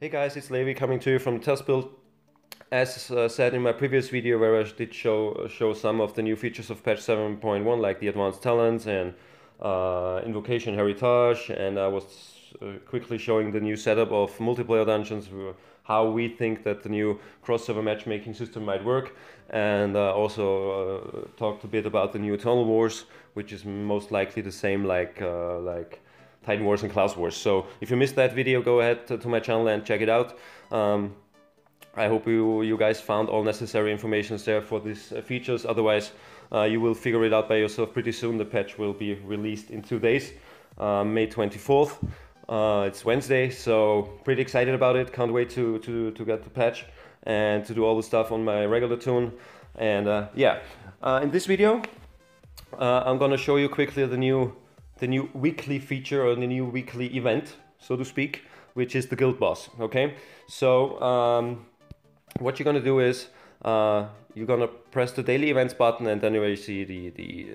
Hey guys, it's Levi coming to you from the test build. As said in my previous video where I did show some of the new features of patch 7.1 like the advanced talents and invocation heritage, and I was quickly showing the new setup of multiplayer dungeons, how we think that the new cross-server matchmaking system might work, and also talked a bit about the new Eternal Wars, which is most likely the same like Titan Wars and Class Wars. So if you missed that video, go ahead to my channel and check it out. I hope you guys found all necessary information there for these features. Otherwise, you will figure it out by yourself pretty soon. The patch will be released in 2 days, May 24th. It's Wednesday, so pretty excited about it. Can't wait to get the patch and to do all the stuff on my regular tune. And in this video, I'm gonna show you quickly the new weekly feature, or the new weekly event, so to speak, which is the guild boss. Okay, so what you're gonna do is you're gonna press the daily events button, and then you will see the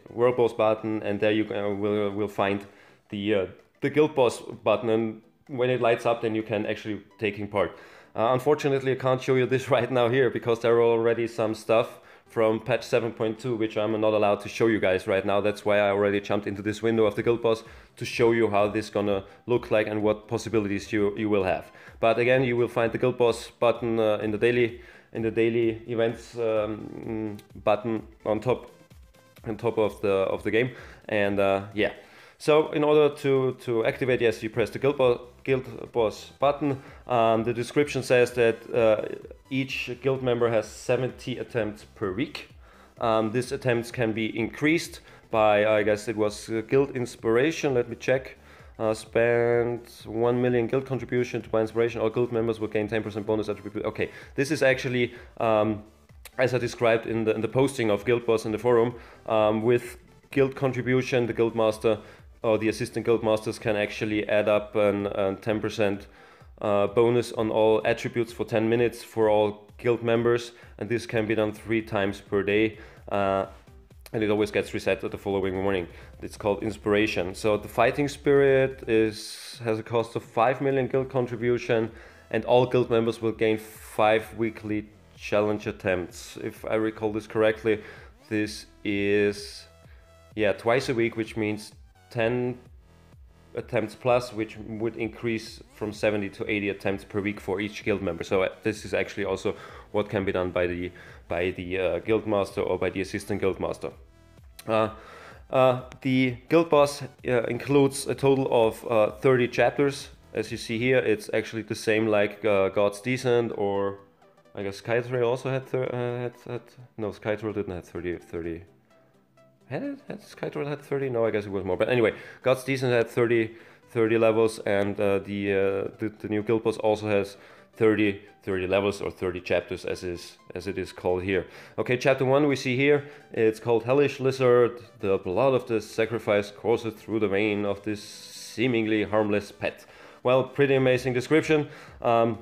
world boss button, and there you will find the guild boss button, and when it lights up, then you can actually taking part. Unfortunately, I can't show you this right now here because there are already some stuff from patch 7.2 which I'm not allowed to show you guys right now. That's why I already jumped into this window of the guild boss to show you how this gonna look like and what possibilities you will have. But again, you will find the guild boss button in the daily events button on top of the game. And yeah, so in order to activate, yes, you press the guild boss button. The description says that each guild member has 70 attempts per week. These attempts can be increased by, I guess it was guild inspiration. Let me check. Spend 1 million guild contribution to buy inspiration. All guild members will gain 10% bonus attribute. Okay, this is actually as I described in the posting of guild boss in the forum. With guild contribution, the guild master or the assistant guild masters can actually add up a 10% bonus on all attributes for 10 minutes for all guild members, and this can be done 3 times per day, and it always gets reset the following morning. It's called inspiration. So the fighting spirit has a cost of 5 million guild contribution, and all guild members will gain 5 weekly challenge attempts. If I recall this correctly, this is twice a week, which means 10 attempts plus, which would increase from 70 to 80 attempts per week for each guild member. So this is actually also what can be done by the guild master or by the assistant guild master. The guild boss includes a total of 30 chapters. As you see here, it's actually the same like God's Descent, or I guess Skytrail also had no, Skytrail didn't have 30. Had Skytrail had 30? No, I guess it was more. But anyway, God's Descent had 30 levels, and the new guild boss also has 30 levels, or 30 chapters as it is called here. Okay, chapter 1 we see here, it's called Hellish Lizard. The blood of the sacrifice courses through the vein of this seemingly harmless pet. Well, pretty amazing description. And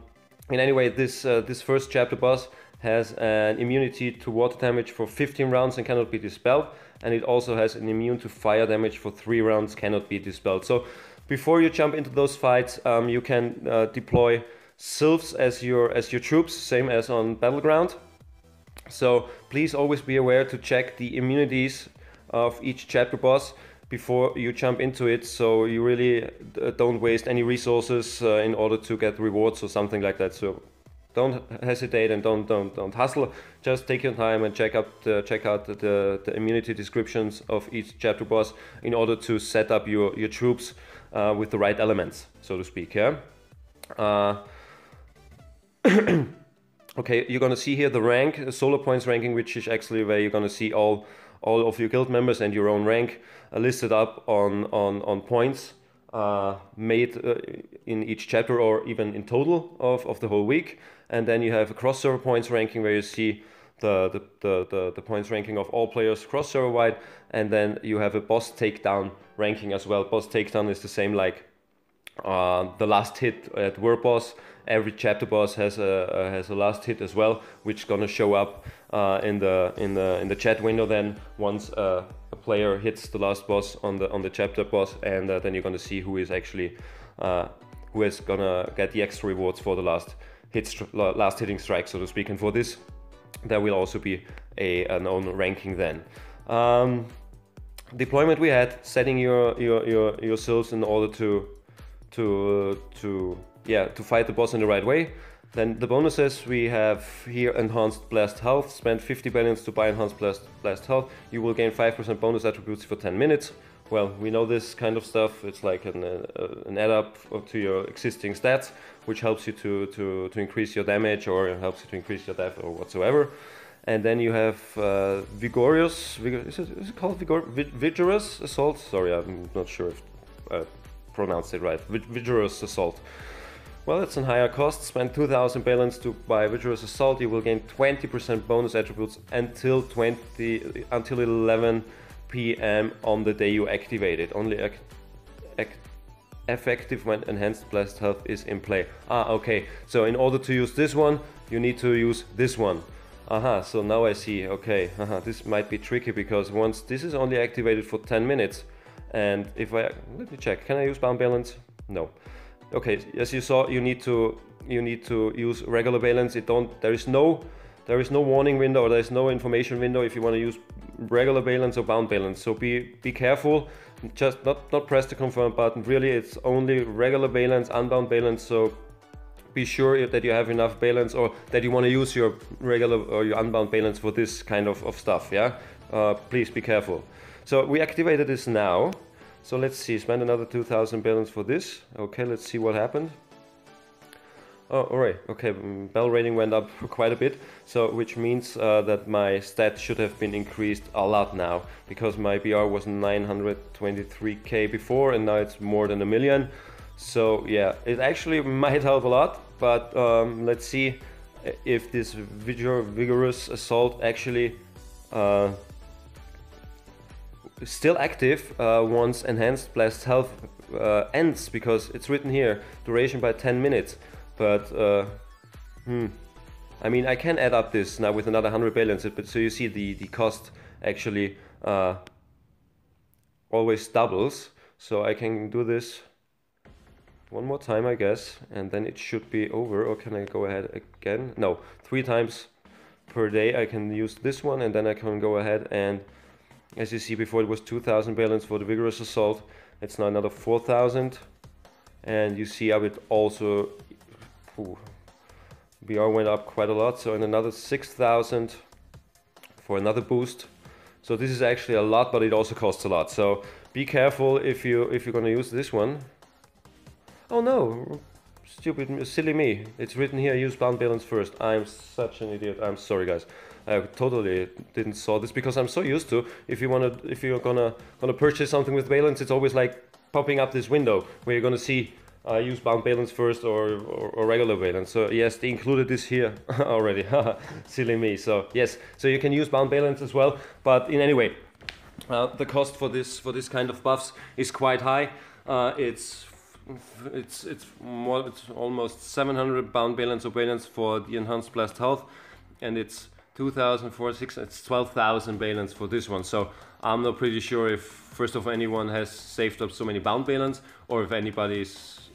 anyway, this first chapter boss has an immunity to water damage for 15 rounds and cannot be dispelled, and it also has an immune to fire damage for 3 rounds, cannot be dispelled. So before you jump into those fights, you can deploy sylphs as your troops, same as on Battleground. So please always be aware to check the immunities of each chapter boss before you jump into it, so you really don't waste any resources in order to get rewards or something like that. So don't hesitate and don't hustle. Just take your time and check out the immunity descriptions of each chapter boss in order to set up your troops with the right elements, so to speak. Yeah. Okay, you're gonna see here the rank, solo points ranking, which is actually where you're gonna see all of your guild members and your own rank listed up on points made in each chapter, or even in total of the whole week. And then you have a cross-server points ranking where you see the points ranking of all players cross-server wide, and then you have a boss takedown ranking as well. Boss takedown is the same like the last hit at World Boss. Every chapter boss has a last hit as well, which is gonna show up in the chat window then once a player hits the last boss on the chapter boss, and then you're gonna see who is actually who is gonna get the extra rewards for the last hitting strike, so to speak. And for this, there will also be an own ranking then. Deployment we had, setting yourselves in order to fight the boss in the right way. Then the bonuses we have here: enhanced blast health. Spend 50 balance to buy enhanced blast health. You will gain 5% bonus attributes for 10 minutes. Well, we know this kind of stuff. It's like an add up to your existing stats, which helps you to increase your damage, or helps you to increase your death or whatsoever. And then you have vigorous. Is it called vigorous assault? Sorry, I'm not sure if I pronounced it right. Vigorous assault. Well, it's a higher cost. Spend 2,000 balance to buy vigorous assault. You will gain 20% bonus attributes until 11 p.m. on the day you activate it. Only effective when enhanced blast health is in play. Okay. So in order to use this one, you need to use this one. So now I see. Okay. This might be tricky, because once this is only activated for 10 minutes, and if let me check. Can I use bound balance? No. Okay. As you saw, you need to use regular balance. There is no warning window, or there is no information window if you want to use regular balance or bound balance. So be careful. Just not press the confirm button. Really, it's only regular balance, unbound balance. So be sure that you have enough balance, or that you want to use your regular or your unbound balance for this kind of stuff. Yeah. Please be careful. So we activated this now. So let's see. Spend another 2,000 balance for this. Okay. Let's see what happened. Oh, alright, okay, bell rating went up quite a bit, so which means that my stat should have been increased a lot now, because my BR was 923k before, and now it's more than 1 million. So yeah, it actually might help a lot, but let's see if this vigorous assault actually is still active once enhanced blast health ends, because it's written here, duration by 10 minutes. But I mean, I can add up this now with another 100 balance, but so you see the cost actually always doubles. So I can do this one more time, I guess, and then it should be over. Or can I go ahead again? No, 3 times per day I can use this one, and then I can go ahead and, as you see, before it was 2,000 balance for the vigorous assault, it's now another 4,000, and you see how it also BR went up quite a lot, so in another 6,000 for another boost. So this is actually a lot, but it also costs a lot. So be careful if you're gonna use this one. Oh no, stupid, silly me. It's written here, use bound balance first. I'm such an idiot. I'm sorry, guys. I totally didn't saw this, because I'm so used to, if you're gonna purchase something with balance, it's always like popping up this window where you're gonna see use bound balance first or regular balance. So yes, they included this here already. Silly me. So yes, so you can use bound balance as well. But in any way, the cost for this kind of buffs is quite high. It's almost 700 bound balance or balance for the enhanced blast health, and it's 2,046. It's 12,000 balance for this one. So I'm not pretty sure if, first of all, anyone has saved up so many bound balance, or if anybody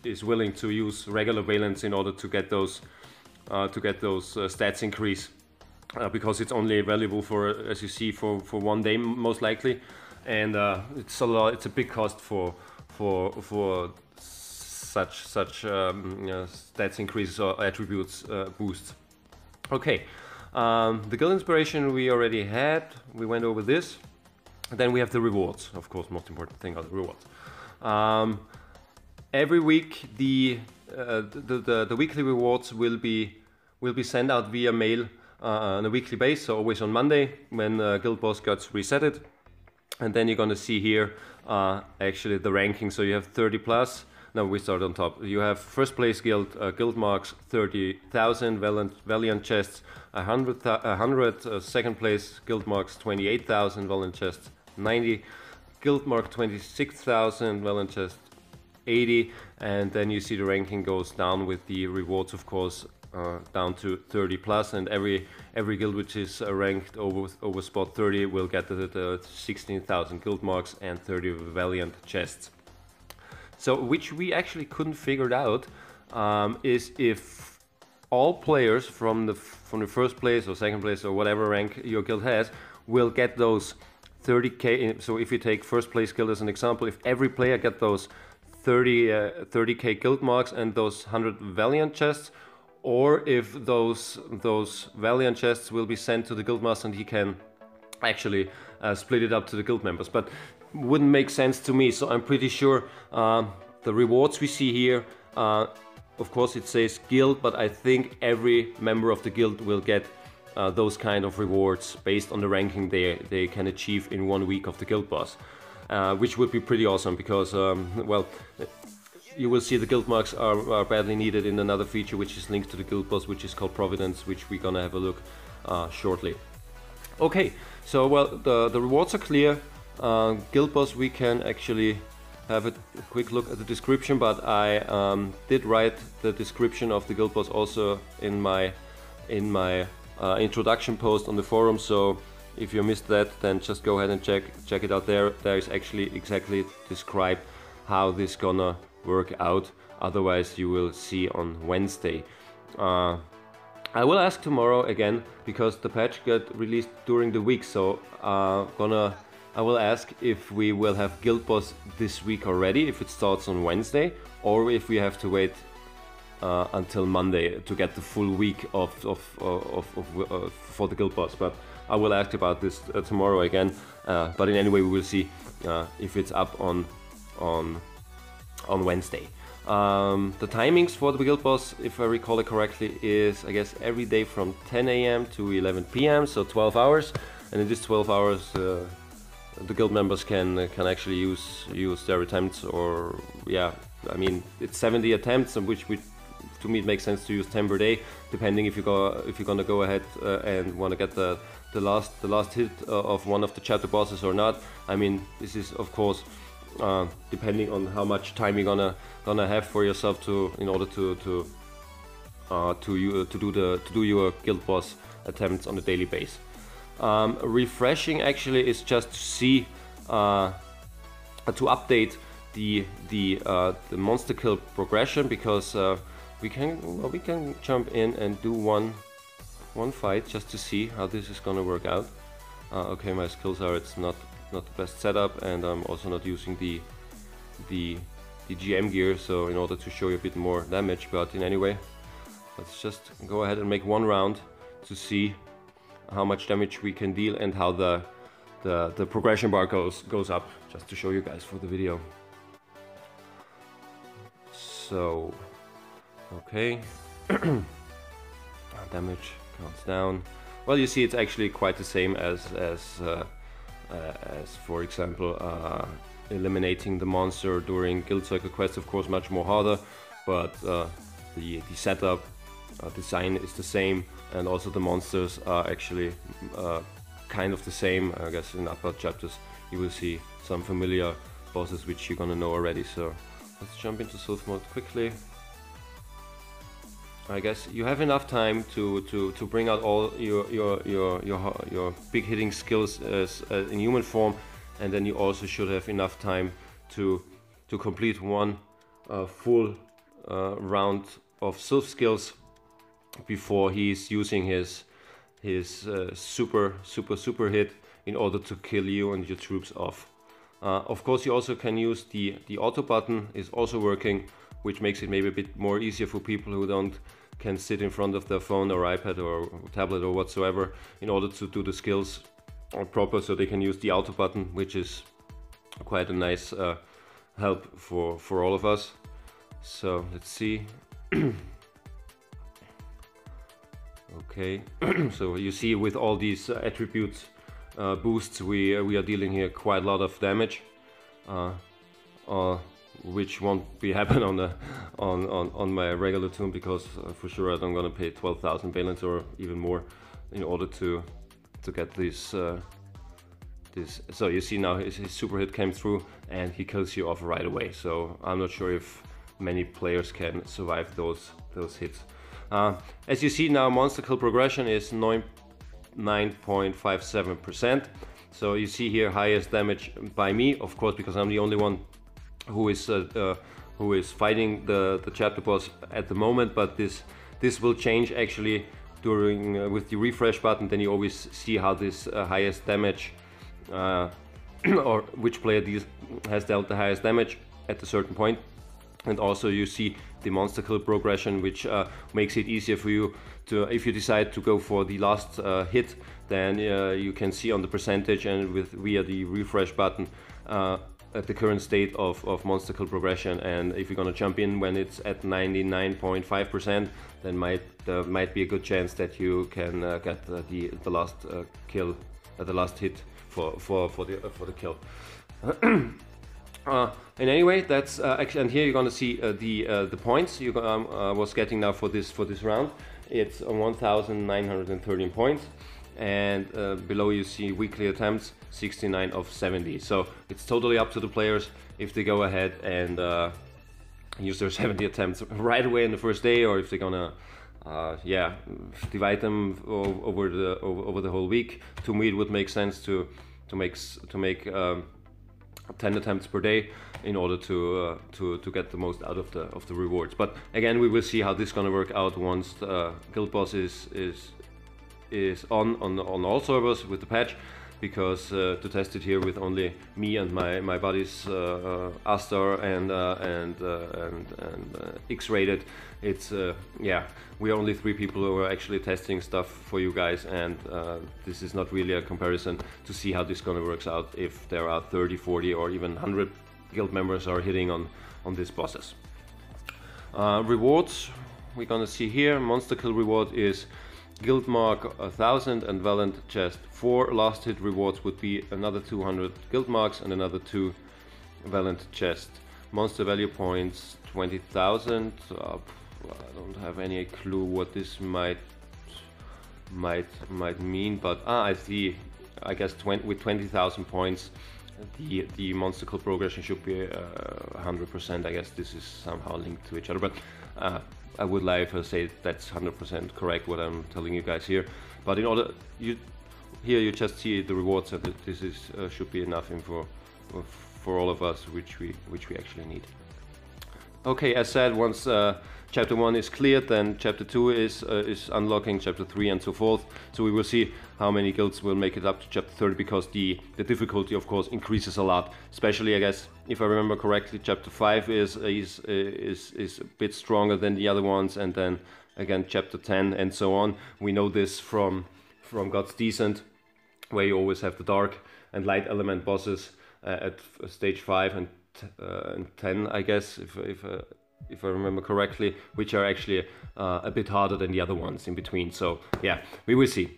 is willing to use regular balance in order to get those stats increase, because it's only valuable for, as you see, for 1 day most likely, and it's a lot. It's a big cost for such stats increases or attributes boosts. Okay, the guild inspiration we already had. We went over this. Then we have the rewards. Of course, most important thing are the rewards. Every week, the weekly rewards will be sent out via mail on a weekly basis, so always on Monday when Guild Boss gets resetted. And then you're gonna see here actually the ranking. So you have 30 plus. No, we start on top. You have first place guild marks 30,000, Valiant chests 100, second place guild marks 28,000, Valiant chests 90, guild mark 26,000, Valiant chests 80, and then you see the ranking goes down with the rewards, of course, down to 30 plus, and every guild which is ranked over spot 30 will get the 16,000 guild marks and 30 Valiant chests. So which we actually couldn't figure out is if all players from the first place or second place or whatever rank your guild has will get those 30k. So if you take first place guild as an example, if every player get those 30k guild marks and those 100 Valiant chests, or if those Valiant chests will be sent to the guild master and he can actually split it up to the guild members. But wouldn't make sense to me, so I'm pretty sure the rewards we see here, of course it says guild, but I think every member of the guild will get those kind of rewards based on the ranking they can achieve in 1 week of the guild boss, which would be pretty awesome because, well, you will see the guild marks are badly needed in another feature which is linked to the guild boss, which is called Providence, which we're gonna have a look shortly. Okay, so well, the rewards are clear. Guild boss, we can actually have a quick look at the description, but I did write the description of the guild boss also in my introduction post on the forum, so if you missed that, then just go ahead and check it out there. There is actually exactly described how this gonna work out. Otherwise you will see on Wednesday. I will ask tomorrow again because the patch got released during the week, so I will ask if we will have guild boss this week already, if it starts on Wednesday, or if we have to wait until Monday to get the full week for the guild boss. But I will ask about this tomorrow again. But in any way, we will see if it's up on Wednesday. The timings for the guild boss, if I recall it correctly, is I guess every day from 10 AM to 11 PM, so 12 hours. And in these 12 hours, the guild members can actually use their attempts, or yeah, I mean it's 70 attempts, which to me it makes sense to use 10 per day, depending if you're gonna go ahead and want to get the last hit of one of the chapter bosses or not. I mean, this is of course depending on how much time you're gonna have for yourself in order to do your guild boss attempts on a daily basis. Refreshing actually is just to see to update the monster kill progression, because we can jump in and do one fight just to see how this is gonna work out. Okay, my skills are, it's not the best setup, and I'm also not using the GM gear, so in order to show you a bit more damage. But in any way, let's just go ahead and make one round to see how much damage we can deal and how the progression bar goes up, just to show you guys for the video. So okay, damage counts down. Well, you see it's actually quite the same as for example eliminating the monster during guild circle quest. Of course much more harder, but the setup design is the same, and also the monsters are actually kind of the same. I guess in upper chapters you will see some familiar bosses which you're gonna know already. So let's jump into stealth mode quickly. I guess you have enough time to bring out all your big hitting skills in human form, and then you also should have enough time to complete one full round of stealth skills before he's using his super hit in order to kill you and your troops off. Of course, you also can use the auto button, is also working, which makes it maybe a bit more easier for people who can sit in front of their phone or iPad or tablet or whatsoever in order to do the skills proper. So they can use the auto button, which is quite a nice help for all of us. So let's see. Okay, so you see with all these attributes boosts, we are dealing here quite a lot of damage, which won't be happen on my regular tune, because for sure I'm gonna pay 12,000 balance or even more in order to get this. So you see now his super hit came through and he kills you off right away. So I'm not sure if many players can survive those hits. As you see now, monster kill progression is 9.57%. So you see here highest damage by me, of course, because I'm the only one who is who is fighting the chapter boss at the moment, but this will change actually during with the refresh button. Then you always see how this highest damage or which player has dealt the highest damage at a certain point. And also you see the monster kill progression, which makes it easier for you to, if you decide to go for the last hit, then you can see on the percentage and via the refresh button at the current state of monster kill progression. And if you're gonna jump in when it's at 99.5%, then there might be a good chance that you can get the last kill, the last hit for the kill. And anyway, that's actually, and here you're gonna see the points you was getting now for this round. It's 1,913 points, and below you see weekly attempts, 69 of 70. So it's totally up to the players if they go ahead and use their 70 attempts right away in the first day, or if they're gonna yeah, divide them over the whole week. To me, it would make sense to make 10 attempts per day in order to get the most out of the rewards. But again, we will see how this is gonna work out once the guild boss is on all servers with the patch, because to test it here with only me and my buddies Astar and X-Rated, it's yeah, we are only 3 people who are actually testing stuff for you guys, and this is not really a comparison to see how this gonna works out if there are 30, 40 or even 100 guild members are hitting on these bosses. Rewards we're gonna see here. Monster kill reward is guild mark 1000 and Valiant chest 4. Last hit rewards would be another 200 guild marks and another 2 Valiant chest. Monster value points 20,000. I don't have any clue what this might mean, but I see. I guess with 20,000 points, the monster kill progression should be 100%. I guess this is somehow linked to each other, but I would lie if I say that's 100% correct what I'm telling you guys here. But in order, here you just see the rewards, and this is should be enough info for all of us, which we actually need. Okay, as said, once chapter 1 is cleared, then chapter 2 is unlocking, chapter 3 and so forth. So we will see how many guilds will make it up to chapter 30, because the difficulty of course increases a lot. Especially, I guess, if I remember correctly, chapter 5 is a bit stronger than the other ones, and then again chapter 10 and so on. We know this from God's Descent, where you always have the dark and light element bosses at stage 5 and 10, I guess, if I remember correctly, which are actually a bit harder than the other ones in between. So yeah, we will see.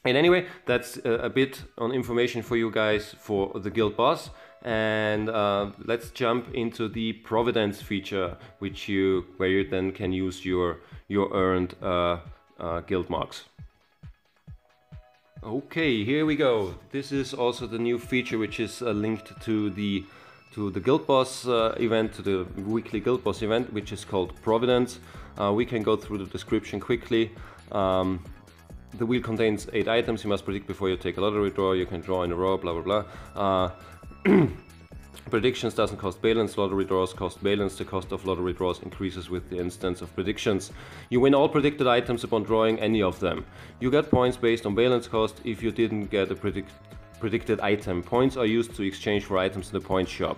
And anyway, that's a bit on information for you guys for the guild boss. And let's jump into the Providence feature, where you then can use your earned guild marks. Okay, here we go. This is also the new feature, which is linked to the guild boss event, to the weekly guild boss event, which is called Providence. We can go through the description quickly. The wheel contains 8 items. You must predict before you take a lottery draw. You can draw in a row, blah blah blah. Predictions doesn't cost balance. Lottery draws cost balance. The cost of lottery draws increases with the instance of predictions. You win all predicted items upon drawing any of them. You get points based on balance cost if you didn't get a predicted item. Points are used to exchange for items in the point shop.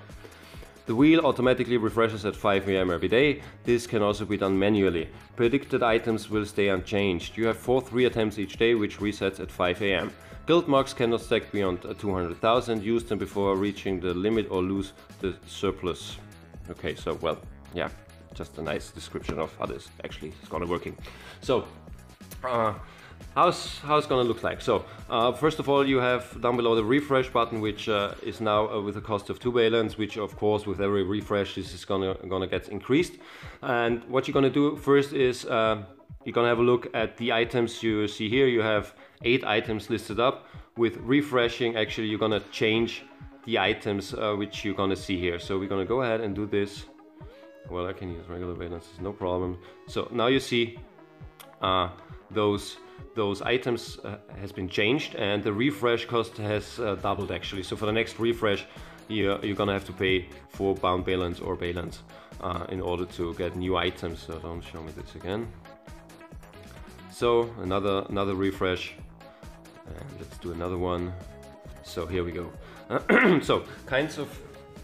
The wheel automatically refreshes at 5 AM every day. This can also be done manually. Predicted items will stay unchanged. You have 3 attempts each day, which resets at 5 AM. Guild marks cannot stack beyond 200,000. Use them before reaching the limit or lose the surplus. Okay, so well, yeah, just a nice description of how this actually is gonna working. So, how's it gonna look like? So first of all, you have down below the refresh button, which is now with a cost of 2 balance, which of course with every refresh this is gonna get increased. And what you're gonna do first is you're gonna have a look at the items you see here. You have 8 items listed up. With refreshing, actually you're gonna change the items which you're gonna see here. So we're gonna go ahead and do this. Well, I can use regular balance, no problem. So now you see those items has been changed, and the refresh cost has doubled actually. So for the next refresh, you're gonna have to pay for bound balance or balance in order to get new items. So don't show me this again. So another refresh, and let's do another one. So here we go. So kinds of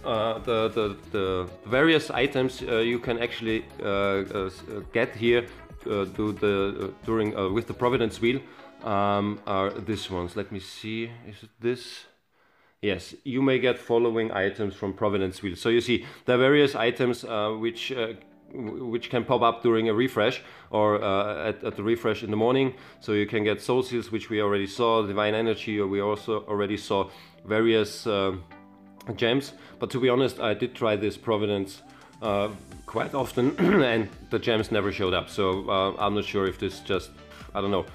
the various items you can actually get here with the Providence wheel are these ones. Let me see, is it this? Yes, you may get following items from Providence wheel. So you see there are various items which can pop up during a refresh or at the refresh in the morning. So you can get soul seals, which we already saw, divine energy, or we also already saw various gems. But to be honest, I did try this Providence quite often and the gems never showed up. So I'm not sure if this just, I don't know,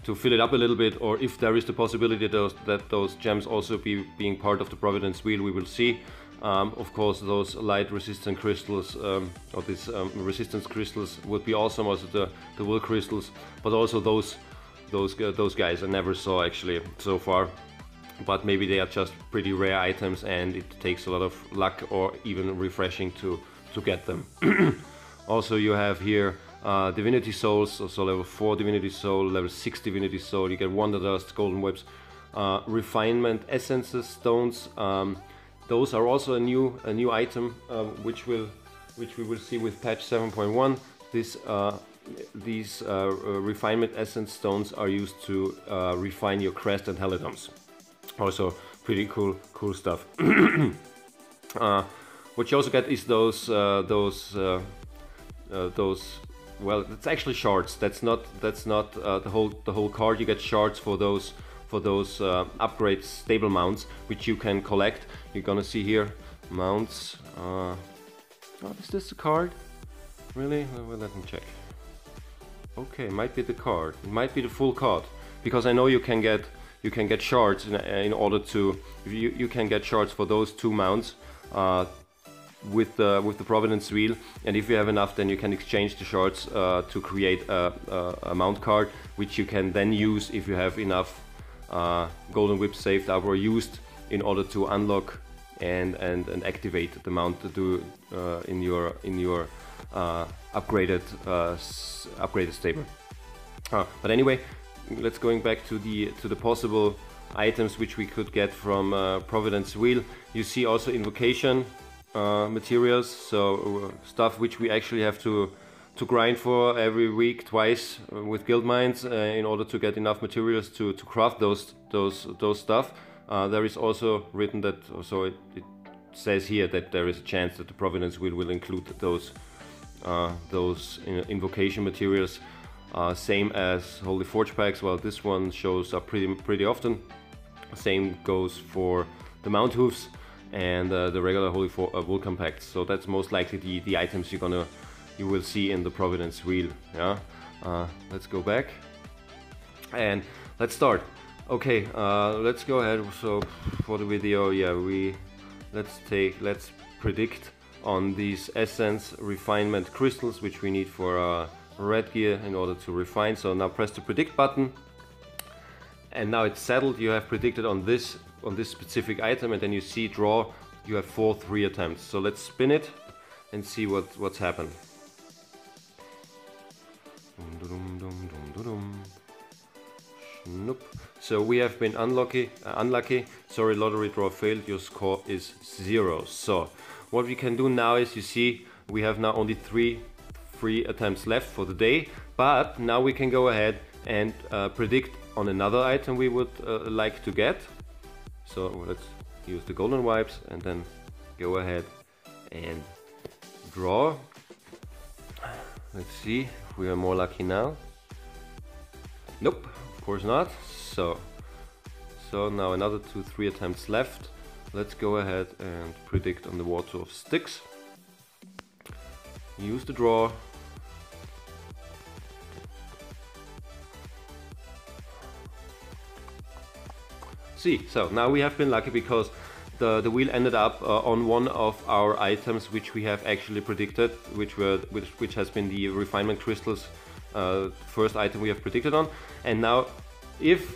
to fill it up a little bit, or if there is the possibility that those gems also being part of the Providence wheel. We will see. Of course, those light resistant crystals or these resistance crystals would be awesome. Also the wool crystals, but also those guys I never saw actually so far. But maybe they are just pretty rare items, and it takes a lot of luck or even refreshing to get them. Also, you have here divinity souls, so level 4 divinity soul, level 6 divinity soul. You get wonder dust, golden webs, refinement essences, stones. Those are also a new item which we will see with patch 7.1. These refinement essence stones are used to refine your crest and helidoms. Also pretty cool stuff. What you also get is those well, it's actually shards. That's not the whole card. You get shards for those upgrade stable mounts, which you can collect. You're gonna see here mounts. Oh, is this the card? Really? Well, let me check. Okay, might be the card. It might be the full card, because I know you can get shards in order to. You can get shards for those two mounts. With the Providence wheel, and if you have enough, then you can exchange the shards to create a mount card, which you can then use if you have enough golden whips saved up or used in order to unlock and activate the mount to do in your upgraded stable. But anyway, let's going back to the possible items which we could get from Providence wheel. You see also invocation materials, so stuff which we actually have to grind for every week twice with guild mines in order to get enough materials to craft those stuff. There is also written that, so it says here that there is a chance that the Providence wheel will include those invocation materials, same as Holy Forge packs. Well, this one shows up pretty often. Same goes for the mount hoofs and the regular Holy Vulcan packs. So that's most likely the items you will see in the Providence wheel. Yeah. Let's go back and let's start. Okay, let's go ahead. So for the video, yeah, let's predict on these essence refinement crystals, which we need for red gear in order to refine. So now press the predict button, and now it's settled. You have predicted on this specific item, and then you see draw. You have 4 3 attempts. So let's spin it and see what's happened. Nope. So we have been unlucky. Sorry, lottery draw failed. Your score is 0. So what we can do now is, you see, we have now only 3 attempts left for the day. But now we can go ahead and predict on another item we would like to get. So let's use the golden wipes and then go ahead and draw. Let's see if we are more lucky now. Nope, of course not. So now another 2 3 attempts left. Let's go ahead and predict on the Water of Styx. Use the draw. See, so now we have been lucky because the wheel ended up on one of our items which we have actually predicted, which has been the refinement crystals, first item we have predicted on. And now if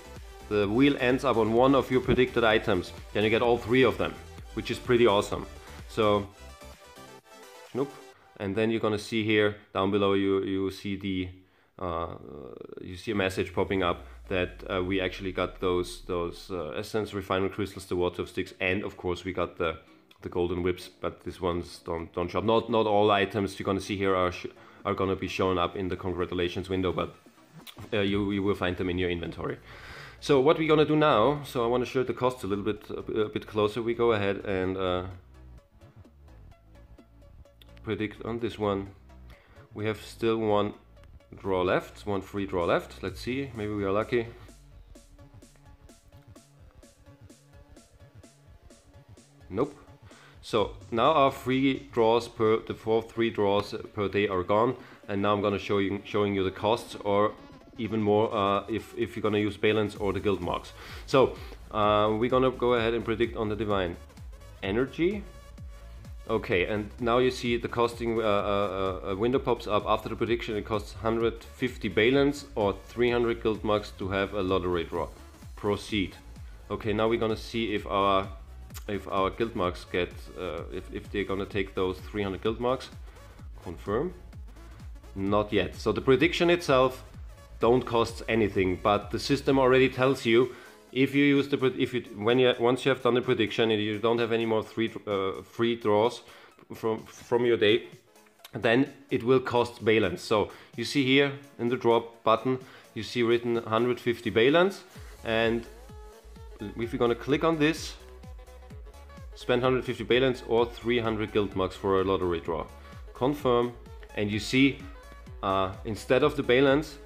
the wheel ends up on one of your predicted items, then you get all 3 of them. which is pretty awesome. So, nope. And then you're gonna see here down below, you see the you see a message popping up that we actually got those essence refinement crystals, the water sticks, and of course we got the golden whips. But these ones don't show up. Not all items you're gonna see here are gonna be shown up in the congratulations window, but you will find them in your inventory. So what we're gonna do now, so I want to show the costs a little bit a bit closer. We go ahead and predict on this one. We have still one draw left, one free draw left. Let's see, maybe we are lucky. Nope. So now our free draws the 3 draws per day are gone, and now I'm gonna showing you the costs, or even more if you're gonna use balance or the guild marks. So we're gonna go ahead and predict on the divine energy. Okay, and now you see the costing a window pops up after the prediction. It costs 150 balance or 300 guild marks to have a lottery draw. Proceed. Okay, now we're gonna see if our guild marks get if they're gonna take those 300 guild marks. Confirm. Not yet. So the prediction itself don't cost anything, but the system already tells you if you use once you have done the prediction and you don't have any more free draws from your day, then it will cost balance. So you see here in the drop button, you see written 150 balance, and if you're gonna click on this, spend 150 balance or 300 guild marks for a lottery draw. Confirm, and you see instead of the balance,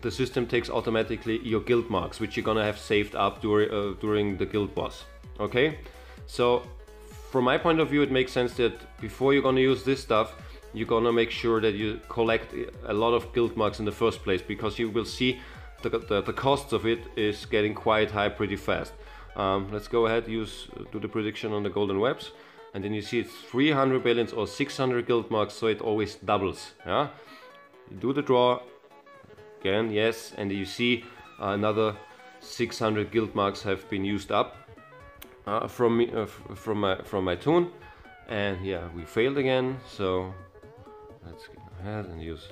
the system takes automatically your guild marks, which you're gonna have saved up during the guild boss. Okay, so from my point of view, it makes sense that before you're gonna use this stuff, you're gonna make sure that you collect a lot of guild marks in the first place, because you will see the cost of it is getting quite high pretty fast. Let's go ahead, do the prediction on the golden webs, and then you see it's 300 balance or 600 guild marks, so it always doubles. Yeah, you do the draw again, yes, and you see another 600 guild marks have been used up from my toon, and yeah, we failed again. So let's go ahead and use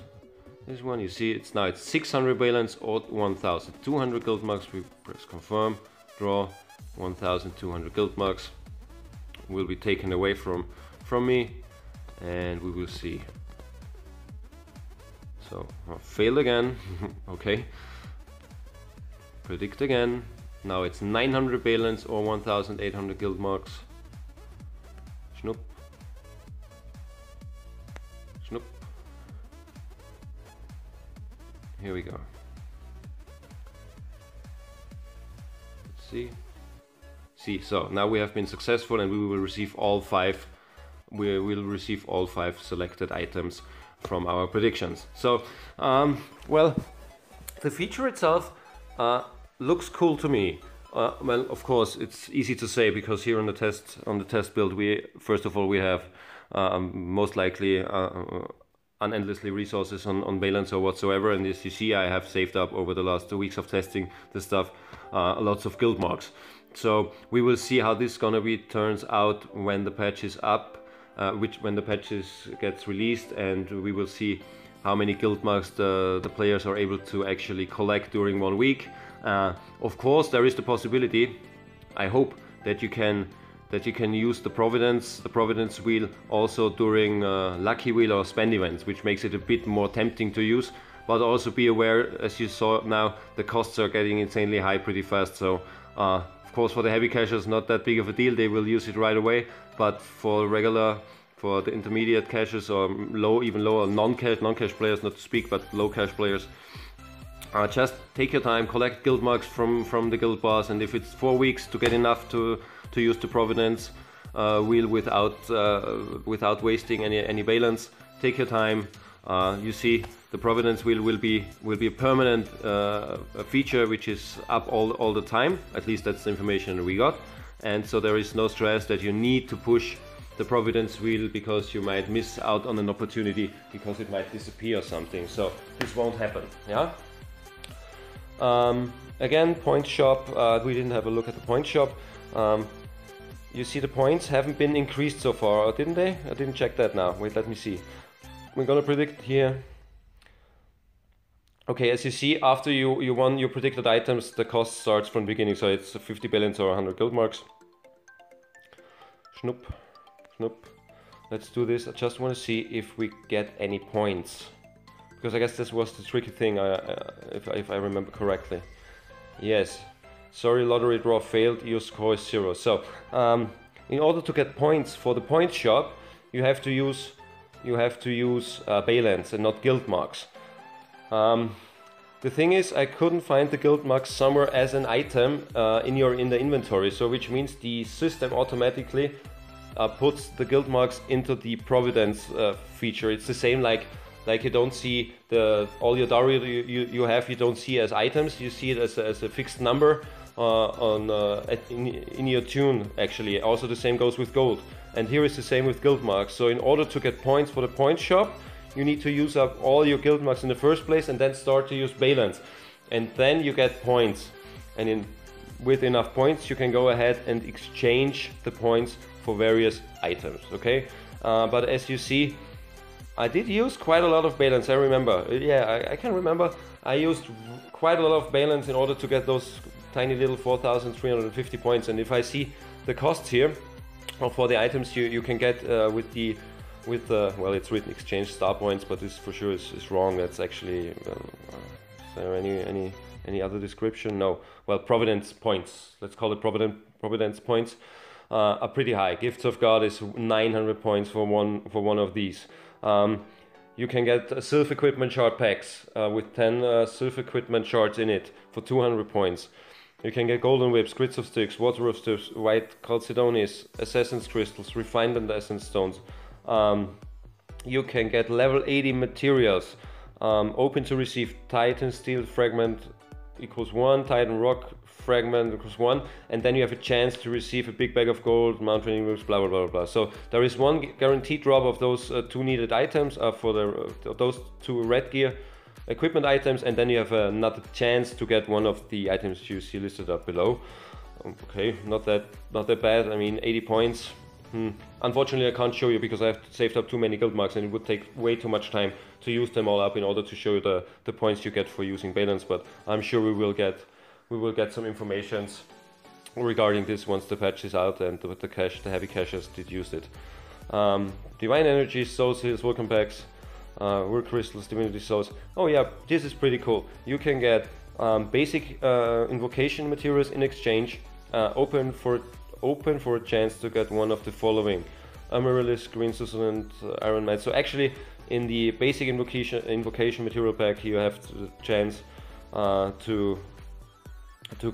this one. You see it's 600 balance or 1,200 guild marks. We press confirm, draw. 1,200 guild marks will be taken away from me, and we will see. So failed again. Okay, predict again. Now it's 900 balance or 1,800 guild marks. Schnupp, schnupp. Here we go. Let's see. So now we have been successful, and we will receive all 5. We will receive all 5 selected items from our predictions. So, well, the feature itself looks cool to me. Well, of course, it's easy to say, because here on the test build, we first of all we have most likely unendlessly resources on balance or whatsoever, and as you see, I have saved up over the last 2 weeks of testing the stuff lots of guild marks. So we will see how this turns out when the patch is up. When the patches gets released, and we will see how many guild marks the players are able to actually collect during 1 week. Of course, there is the possibility, I hope, that you can use the Providence wheel also during lucky wheel or spend events, which makes it a bit more tempting to use. But also be aware, as you saw now, the costs are getting insanely high pretty fast. So of course, for the heavy cashers, not that big of a deal, they will use it right away. But for the intermediate cashers, or even lower non-cash players, not to speak, but low cash players, just take your time, collect guild marks from the guild boss, and if it's 4 weeks to get enough to use the Providence wheel without wasting any balance, take your time. You see, the Providence wheel will be a permanent feature which is up all the time. At least that's the information we got, and so there is no stress that you need to push the Providence wheel because you might miss out on an opportunity because it might disappear or something. So this won't happen. Yeah. Again, point shop. We didn't have a look at the point shop. you see the points haven't been increased so far, didn't they? I didn't check that now. Wait, let me see. We're gonna predict here. Okay, as you see, after you won your predicted items, the cost starts from the beginning, so it's 50 billions or 100 guild marks. Schnoop, schnoop. Let's do this. I just want to see if we get any points, because I guess this was the tricky thing, if I remember correctly. Yes. Sorry, lottery draw failed. Your score is 0. So, in order to get points for the point shop, you have to use Balance and not guild marks. The thing is, I couldn't find the guild marks somewhere as an item in the inventory. So, which means the system automatically puts the guild marks into the Providence feature. It's the same like you don't see all your dowry you have, you don't see as items. You see it as a fixed number in your tune. Actually, also the same goes with gold. And here is the same with guild marks. So in order to get points for the point shop, you need to use up all your guild marks in the first place and then start to use Balance. And then you get points. And with enough points, you can go ahead and exchange the points for various items, okay? But as you see, I did use quite a lot of Balance, I remember. Yeah, I can remember. I used quite a lot of Balance in order to get those tiny little 4,350 points. And if I see the costs here for the items you can get well, it's written exchange star points, but this for sure is wrong. That's actually, is there any other description? No. Well, Providence points, let's call it Providence points, are pretty high. Gifts of God is 900 points for one of these. You can get silver equipment shard packs with 10 silver equipment shards in it for 200 points. You can get golden whips, grits of sticks, water of sticks, white chalcedonies, assassin's crystals, refinement essence stones. You can get level 80 materials, open to receive Titan steel fragment equals 1, Titan rock fragment equals 1, and then you have a chance to receive a big bag of gold, mountain moves, blah blah blah blah. So there is one guaranteed drop of those 2 needed items for those 2 red gear equipment items, and then you have another chance to get one of the items you see listed up below. Okay, not that bad. I mean, 80 points. Unfortunately, I can't show you because I have saved up too many guild marks, and it would take way too much time to use them all up in order to show you the points you get for using Balance. But I'm sure we will get some informations regarding this once the patch is out and the heavy cachers did use it. Divine Energy, Soul Seals, Vulcan Packs, Word Crystals, Divinity Souls. Oh yeah, this is pretty cool. You can get basic invocation materials in exchange, open for a chance to get one of the following: Amaryllis, Green Switzerland, Iron Knight. So actually, in the basic invocation material pack, you have the chance to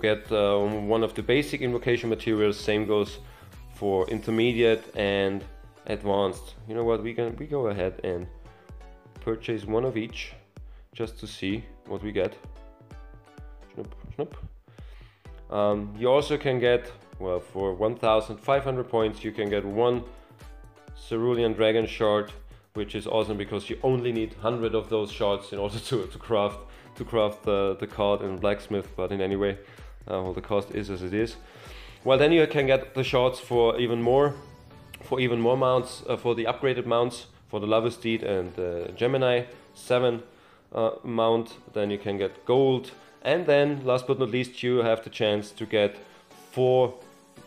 get one of the basic invocation materials. Same goes for intermediate and advanced. You know what? We go ahead and purchase one of each just to see what we get. Schnoop, schnoop. You also can get, well, for 1,500 points, you can get 1 Cerulean Dragon shard, which is awesome because you only need 100 of those shards in order to craft the card in blacksmith. But in any way, well, the cost is as it is. Well, then you can get the shards for even more mounts, for the upgraded mounts, for the Lava Steed and Gemini 7 mount. Then you can get gold, and then last but not least, you have the chance to get 4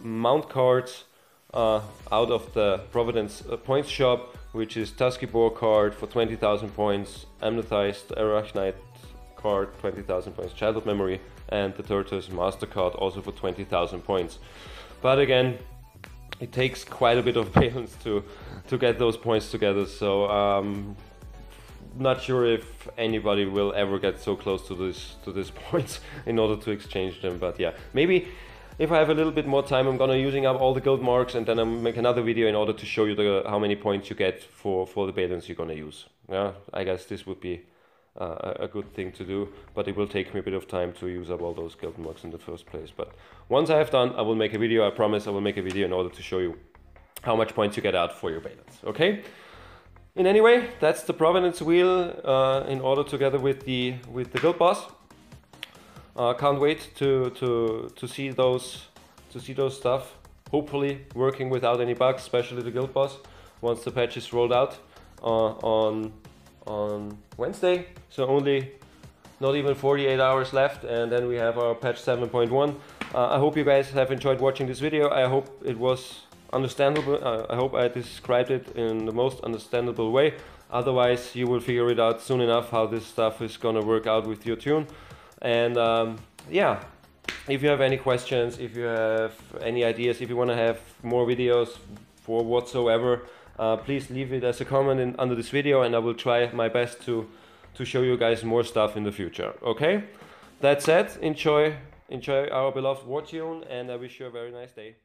mount cards out of the Providence points shop, which is Tusky Boar card for 20,000 points, Amnethized Arachnite card 20,000 points, Childhood Memory, and the Turtles Master card also for 20,000 points. But again, it takes quite a bit of balance to get those points together, so not sure if anybody will ever get so close to this points in order to exchange them. But yeah, maybe if I have a little bit more time, I'm gonna using up all the guild marks, and then I'll make another video in order to show you how many points you get for the balance you're gonna use. Yeah, I guess this would be a good thing to do, but it will take me a bit of time to use up all those guild marks in the first place. But once I have done, I will make a video. I promise I will make a video in order to show you how much points you get out for your balance. Okay. In any way, that's the Providence wheel in order together with the guild boss. Can't wait to see those stuff. hopefully working without any bugs, especially the guild boss, once the patch is rolled out on Wednesday. So only not even 48 hours left, and then we have our patch 7.1. I hope you guys have enjoyed watching this video. I hope it was understandable. I hope I described it in the most understandable way. Otherwise, you will figure it out soon enough how this stuff is gonna work out with your tune. And yeah, if you have any questions, if you have any ideas, if you want to have more videos for whatsoever, please leave it as a comment under this video, and I will try my best to show you guys more stuff in the future. Okay, that said, enjoy our beloved Wartune, and I wish you a very nice day.